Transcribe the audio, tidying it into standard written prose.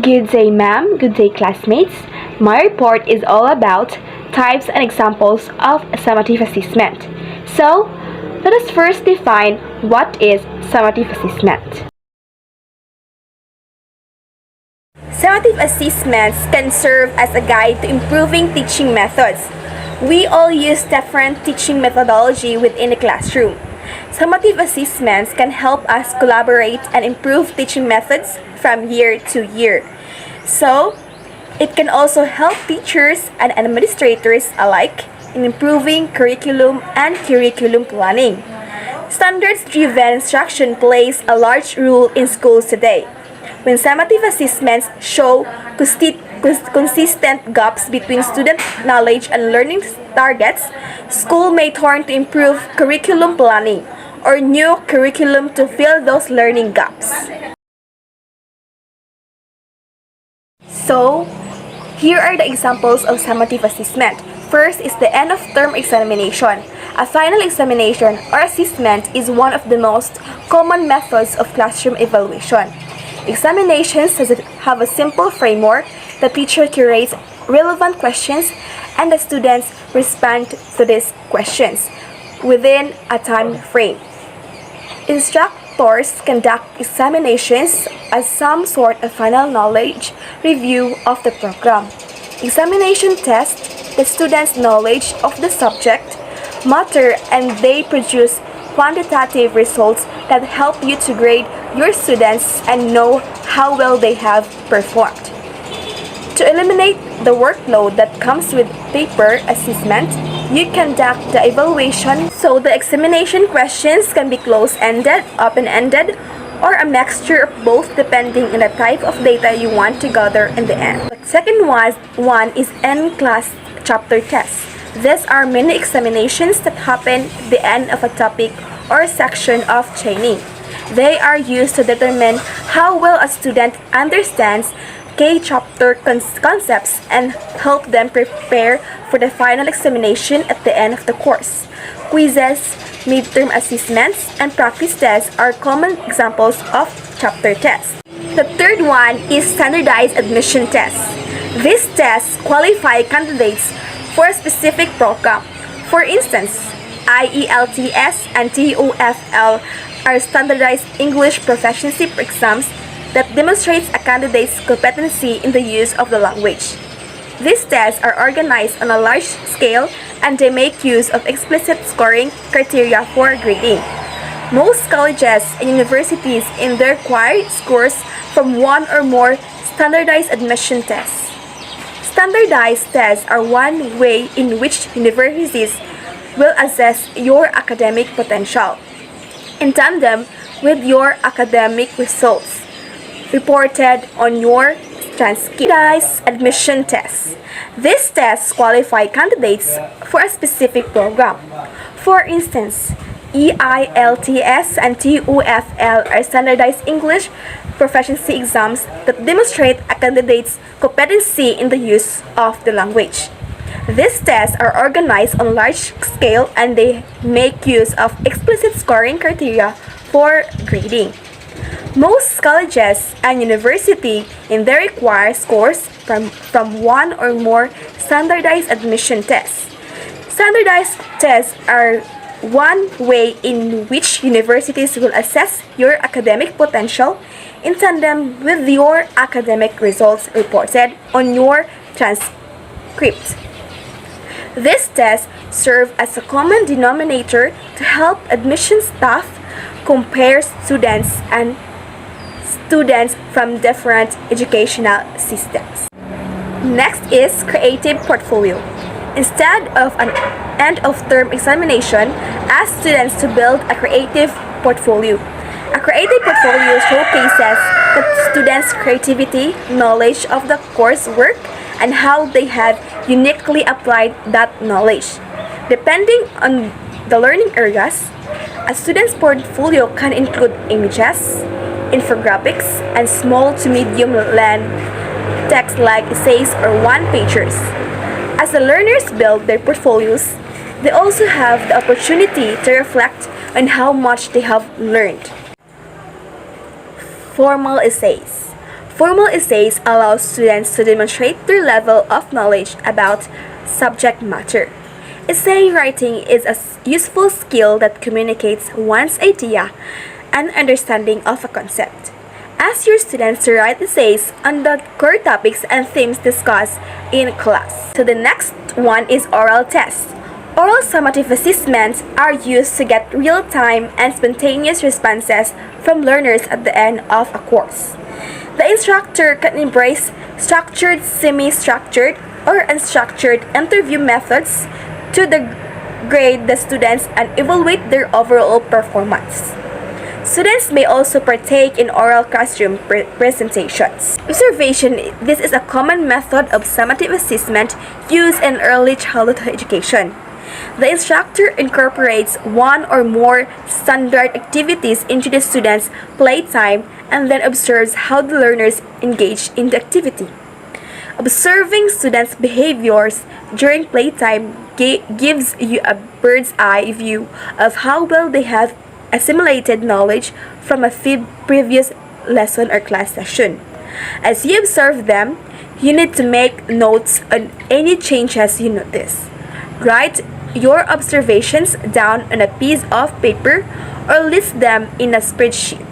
Good day, ma'am. Good day, classmates. My report is all about types and examples of summative assessment. So, let us first define what is summative assessment. Summative assessments can serve as a guide to improving teaching methods. We all use different teaching methodology within a classroom. Summative assessments can help us collaborate and improve teaching methods from year to year. So, it can also help teachers and administrators alike in improving curriculum and curriculum planning. Standards-driven instruction plays a large role in schools today. When summative assessments show consistent gaps between student knowledge and learning targets, school may turn to improve curriculum planning or new curriculum to fill those learning gaps. So, here are the examples of summative assessment. First is the end-of-term examination. A final examination or assessment is one of the most common methods of classroom evaluation. Examinations have a simple framework. The teacher curates relevant questions and the students respond to these questions within a time frame. Instructors conduct examinations as some sort of final knowledge review of the program. Examination test the students' knowledge of the subject matter and they produce quantitative results that help you to grade your students and know how well they have performed. To eliminate the workload that comes with paper assessment, you conduct the evaluation so the examination questions can be close-ended, open-ended, or a mixture of both depending on the type of data you want to gather in the end. The second one is end-class chapter tests. These are mini examinations that happen at the end of a topic or section of training. They are used to determine how well a student understands K-chapter concepts and help them prepare for the final examination at the end of the course. Quizzes, midterm assessments, and practice tests are common examples of chapter tests. The third one is standardized admission tests. These tests qualify candidates for a specific program. For instance, IELTS and TOEFL are standardized English proficiency exams that demonstrates a candidate's competency in the use of the language. These tests are organized on a large scale and they make use of explicit scoring criteria for grading. Most colleges and universities in their require scores from one or more standardized admission tests. Standardized tests are one way in which universities will assess your academic potential, in tandem with your academic results reported on your transcript. Standardized admission tests. These tests qualify candidates for a specific program. For instance, EILTS and TOEFL are standardized English proficiency exams that demonstrate a candidate's competency in the use of the language. These tests are organized on a large scale and they make use of explicit scoring criteria for grading. Most colleges and universities in their require scores from one or more standardized admission tests. Standardized tests are one way in which universities will assess your academic potential in tandem with your academic results reported on your transcript. These tests serve as a common denominator to help admission staff compare students from different educational systems. Next is creative portfolio. Instead of an end-of-term examination, ask students to build a creative portfolio. A creative portfolio showcases the students' creativity, knowledge of the coursework, and how they have uniquely applied that knowledge. Depending on the learning areas, a student's portfolio can include images, infographics, and small to medium length text like essays or one-pagers. As the learners build their portfolios, they also have the opportunity to reflect on how much they have learned. Formal essays. Formal essays allow students to demonstrate their level of knowledge about subject matter. Essay writing is a useful skill that communicates one's idea and understanding of a concept. Ask your students to write essays on the core topics and themes discussed in class. So the next one is oral tests. Oral summative assessments are used to get real-time and spontaneous responses from learners at the end of a course. The instructor can embrace structured, semi-structured, or unstructured interview methods to grade the students and evaluate their overall performance. Students may also partake in oral classroom presentations. Observation. This is a common method of summative assessment used in early childhood education. The instructor incorporates one or more standard activities into the students' playtime and then observes how the learners engage in the activity. Observing students' behaviors during playtime gives you a bird's eye view of how well they have assimilated knowledge from a previous lesson or class session. As you observe them, you need to make notes on any changes you notice. Write your observations down on a piece of paper or list them in a spreadsheet.